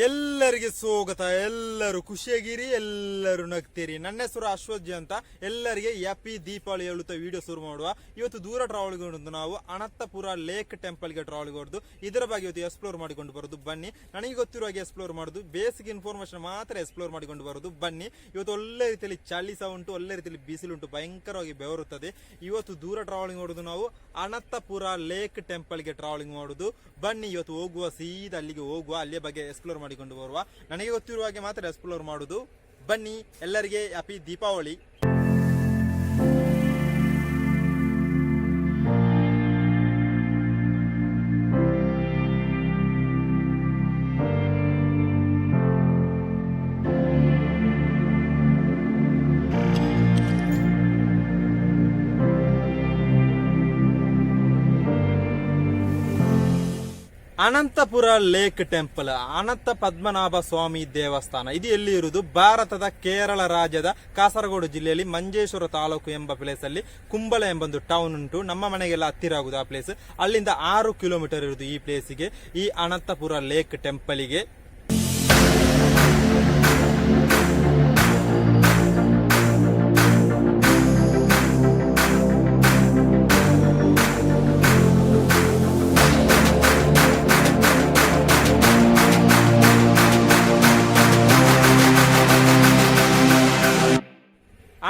ಎಲ್ಲರಿಗೆ ಸ್ವಾಗತ. ಎಲ್ಲರೂ ಖುಷಿಯಾಗಿರಿ, ಎಲ್ಲರೂ ನಗ್ತೀರಿ. ನನ್ನ ಹೆಸರು ಅಶ್ವಥ್ ಅಂತ. ಎಲ್ಲರಿಗೆ ಹ್ಯಾಪಿ ದೀಪಾವಳಿ ಹೇಳುತ್ತಾ ವಿಡಿಯೋ ಶುರು ಮಾಡುವ. ಇವತ್ತು ದೂರ ಟ್ರಾವೆಲ್ಗೆ ಹೊರದು ನಾವು ಅನಂತಪುರ ಲೇಕ್ ಟೆಂಪಲ್ಗೆ ಟ್ರಾವೆಲ್ಗೆ ಹೊರದು ಇದರ ಬಗ್ಗೆ ಇವತ್ತು ಎಕ್ಸ್ಪ್ಲೋರ್ ಮಾಡಿಕೊಂಡು ಬರೋದು. ಬನ್ನಿ, ನನಗೆ ಗೊತ್ತಿರುವ ಹಾಗೆ ಎಕ್ಸ್ಪ್ಲೋರ್ ಮಾಡೋದು, ಬೇಸಿಕ್ ಇನ್ಫಾರ್ಮೇಶನ್ ಮಾತ್ರ ಎಕ್ಸ್ಪ್ಲೋರ್ ಮಾಡಿಕೊಂಡು ಬರೋದು. ಬನ್ನಿ, ಇವತ್ತು ಒಳ್ಳೆ ರೀತಿಯಲ್ಲಿ ಚಳಿ ಸಹ ಉಂಟು, ಒಳ್ಳೆ ರೀತಿಯಲ್ಲಿ ಬಿಸಿಲುಂಟು, ಭಯಂಕರವಾಗಿ ಬೆವರುತ್ತದೆ. ಇವತ್ತು ದೂರ ಟ್ರಾವೆಲಿಂಗ್ ಹೊರದು ನಾವು ಅನಂತಪುರ ಲೇಕ್ ಟೆಂಪಲ್ಗೆ ಟ್ರಾವೆಲಿಂಗ್ ಮಾಡುದು. ಬನ್ನಿ, ಇವತ್ತು ಹೋಗುವ, ಸೀದಾ ಅಲ್ಲಿಗೆ ಹೋಗುವ, ಅಲ್ಲಿಯ ಬಗ್ಗೆ ಎಕ್ಸ್ಪ್ಲೋರ್ ಮಾಡಿಕೊಂಡು ಬರುವ. ನನಗೆ ಗೊತ್ತಿರುವ ಹಾಗೆ ಮಾತ್ರ ಎಕ್ಸ್ಪ್ಲೋರ್ ಮಾಡುದು. ಬನ್ನಿ, ಎಲ್ಲರಿಗೆ happy Deepavali. Anantapura lake temple, Anantha Padmanabha Swamy ದೇವಸ್ಥಾನ. ಇದು ಎಲ್ಲಿ ಇರುವುದು? ಭಾರತದ ಕೇರಳ ರಾಜ್ಯದ ಕಾಸರಗೋಡು ಜಿಲ್ಲೆಯಲ್ಲಿ ಮಂಜೇಶ್ವರ ತಾಲೂಕು ಎಂಬ ಪ್ಲೇಸ್ ಅಲ್ಲಿ ಕುಂಬಳ ಎಂಬೊಂದು ಟೌನ್ ಉಂಟು. ನಮ್ಮ ಮನೆಗೆಲ್ಲ ಹತ್ತಿರ ಆಗುದು ಆ ಪ್ಲೇಸ್. ಅಲ್ಲಿಂದ 6 ಕಿಲೋಮೀಟರ್ ಇರುವುದು ಈ ಪ್ಲೇಸಿಗೆ, ಈ ಅನಂತಪುರ ಲೇಕ್ ಟೆಂಪಲ್ಗೆ.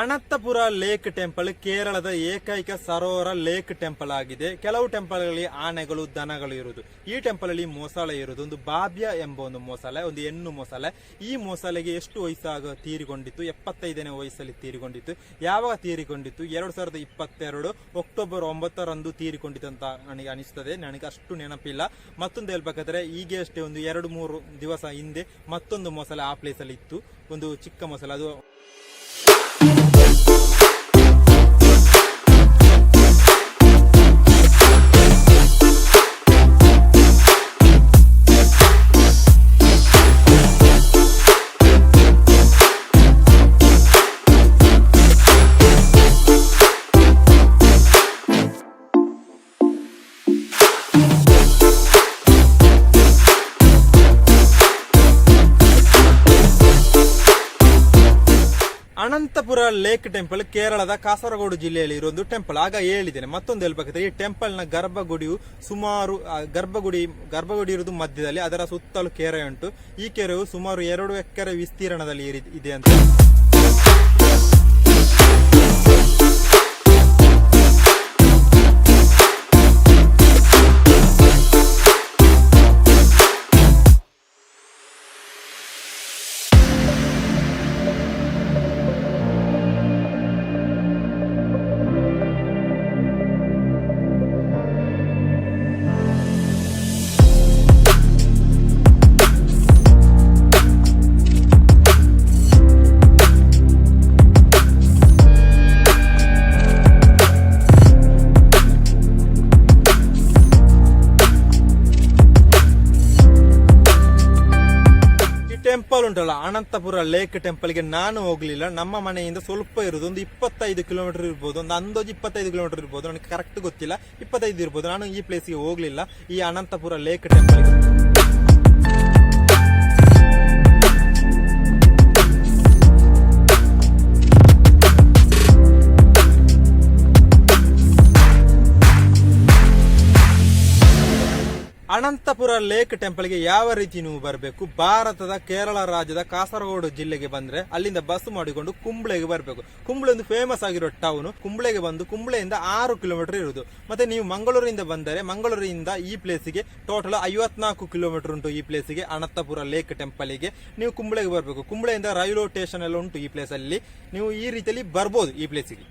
ಅನಂತಪುರ ಲೇಕ್ ಟೆಂಪಲ್ ಕೇರಳದ ಏಕೈಕ ಸರೋವರ ಲೇಕ್ ಟೆಂಪಲ್ ಆಗಿದೆ. ಕೆಲವು ಟೆಂಪಲ್ಗಳಲ್ಲಿ ಆನೆಗಳು, ದನಗಳು ಇರುವುದು. ಈ ಟೆಂಪಲ್ ಅಲ್ಲಿ ಮೊಸಳೆ ಇರುವುದು. ಒಂದು ಬಾಬ್ಯ ಎಂಬ ಒಂದು ಮೊಸಳೆ, ಒಂದು ಹೆಣ್ಣು ಮೊಸಳೆ. ಈ ಮೊಸಳೆಗೆ ಎಷ್ಟು ವಯಸ್ಸಾಗ ತೀರಿಕೊಂಡಿತ್ತು? 75ನೇ ವಯಸ್ಸಲ್ಲಿ ತೀರಿಕೊಂಡಿತ್ತು. ಯಾವಾಗ ತೀರಿಕೊಂಡಿತ್ತು? 2022 ಅಕ್ಟೋಬರ್ 9ರಂದು ತೀರಿಕೊಂಡಿತ್ತು ಅಂತ ನನಗೆ ಅನಿಸ್ತದೆ. ನನಗೆ ಅಷ್ಟು ನೆನಪಿಲ್ಲ. ಮತ್ತೊಂದು ಹೇಳ್ಬೇಕಾದ್ರೆ ಈಗ ಅಷ್ಟೇ ಒಂದು 2-3 ದಿವಸ ಹಿಂದೆ ಮತ್ತೊಂದು ಮೊಸಳೆ ಆ ಪ್ಲೇಸ್ ಅಲ್ಲಿ ಇತ್ತು, ಒಂದು ಚಿಕ್ಕ ಮೊಸಳೆ. ಅದು ಅನಂತಪುರ ಲೇಕ್ ಟೆಂಪಲ್ ಕೇರಳದ ಕಾಸರಗೋಡು ಜಿಲ್ಲೆಯಲ್ಲಿ ಇರೋ ಒಂದು ಟೆಂಪಲ್. ಆಗ ಹೇಳಿದ್ದೇನೆ. ಮತ್ತೊಂದು ಹೇಳ್ಬೇಕಾದ್ರೆ, ಈ ಟೆಂಪಲ್ ನ ಗರ್ಭಗುಡಿಯು ಸುಮಾರು ಗರ್ಭಗುಡಿ ಇರುವುದು ಮಧ್ಯದಲ್ಲಿ, ಅದರ ಸುತ್ತಲೂ ಕೆರೆ ಉಂಟು. ಈ ಕೆರೆಯು ಸುಮಾರು 2 ಎಕರೆ ವಿಸ್ತೀರ್ಣದಲ್ಲಿ ಇದೆ ಅಂತ. ಟೆಂಪಲ್ ಉಂಟಲ್ಲ, ಅನಂತಪುರ ಲೇಕ್ ಟೆಂಪಲ್ಗೆ ನಾನು ಹೋಗ್ಲಿಲ್ಲ. ನಮ್ಮ ಮನೆಯಿಂದ ಸ್ವಲ್ಪ ಇರುವುದು ಒಂದು 25 ಕಿಲೋಮೀಟರ್ ಇರ್ಬೋದು, ಒಂದು ಅಂದಾಜು 25 ಕಿಲೋಮೀಟರ್ ಇರ್ಬೋದು, ನನಗೆ ಕರೆಕ್ಟ್ ಗೊತ್ತಿಲ್ಲ. 25 ಇರ್ಬೋದು. ನಾನು ಈ ಪ್ಲೇಸ್ಗೆ ಹೋಗ್ಲಿಲ್ಲ, ಈ ಅನಂತಪುರ ಲೇಕ್ ಟೆಂಪಲ್ಗೆ. ಅನಂತಪುರ ಲೇಕ್ ಟೆಂಪಲ್ಗೆ ಯಾವ ರೀತಿ ನೀವು ಬರಬೇಕು? ಭಾರತದ ಕೇರಳ ರಾಜ್ಯದ ಕಾಸರಗೋಡು ಜಿಲ್ಲೆಗೆ ಬಂದ್ರೆ ಅಲ್ಲಿಂದ ಬಸ್ ಮಾಡಿಕೊಂಡು ಕುಂಬ್ಳೆಗೆ ಬರಬೇಕು. ಕುಂಬ್ಳೆ ಒಂದು ಫೇಮಸ್ ಆಗಿರೋ ಟೌನ್. ಕುಂಬ್ಳೆಗೆ ಬಂದು ಕುಂಬ್ಳೆಯಿಂದ 6 ಕಿಲೋಮೀಟರ್ ಇರುವುದು. ಮತ್ತೆ ನೀವು ಮಂಗಳೂರಿಂದ ಬಂದರೆ ಮಂಗಳೂರಿಂದ ಈ ಪ್ಲೇಸಿಗೆ ಟೋಟಲ್ 54 ಕಿಲೋಮೀಟರ್ ಉಂಟು. ಈ ಪ್ಲೇಸಿಗೆ ಅನಂತಪುರ ಲೇಕ್ ಟೆಂಪಲ್ಗೆ ನೀವು ಕುಂಬ್ಳೆಗೆ ಬರಬೇಕು. ಕುಂಬ್ಳೆಯಿಂದ ರೈಲ್ವೆ ಸ್ಟೇಷನ್ ಎಲ್ಲ ಉಂಟು ಈ ಪ್ಲೇಸ್ ಅಲ್ಲಿ. ನೀವು ಈ ರೀತಿಯಲ್ಲಿ ಬರ್ಬೋದು ಈ ಪ್ಲೇಸಿಗೆ.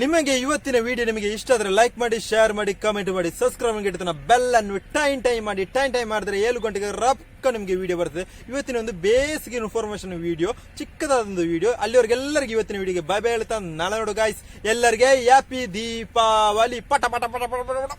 ನಿಮಗೆ ಇವತ್ತಿನ ವಿಡಿಯೋ ನಿಮಗೆ ಇಷ್ಟ ಆದ್ರೆ ಲೈಕ್ ಮಾಡಿ, ಶೇರ್ ಮಾಡಿ, ಕಮೆಂಟ್ ಮಾಡಿ, ಸಬ್ಸ್ಕ್ರೈಬ್ ಮಾಡಿ, ಬೆಲ್ ಅನ್ನು ಟೈಮ್ ಮಾಡಿ. ಟೈಮ್ ಮಾಡಿದ್ರೆ 7 ಗಂಟೆಗೆ ರಪ್ಪ ನಿಮಗೆ ವಿಡಿಯೋ ಬರ್ತದೆ. ಇವತ್ತಿನ ಒಂದು ಬೇಸಿಕ್ ಇನ್ಫಾರ್ಮೇಶನ್ ವಿಡಿಯೋ, ಚಿಕ್ಕದಾದ ಒಂದು ವಿಡಿಯೋ. ಅಲ್ಲಿವರೆಗೆಲ್ಲರಿಗೂ ಇವತ್ತಿನ ವಿಡಿಯೋಗೆ ಬೈ ಬೈ ಹೇಳ್ತಾ ನಾನು ನೋಡು ಗಾಯ್ಸ್, ಎಲ್ಲರಿಗೆ ಹ್ಯಾಪಿ ದೀಪಾವಳಿ. ಪಟ ಪಟ ಪಟ ಪಟ ಪಟ.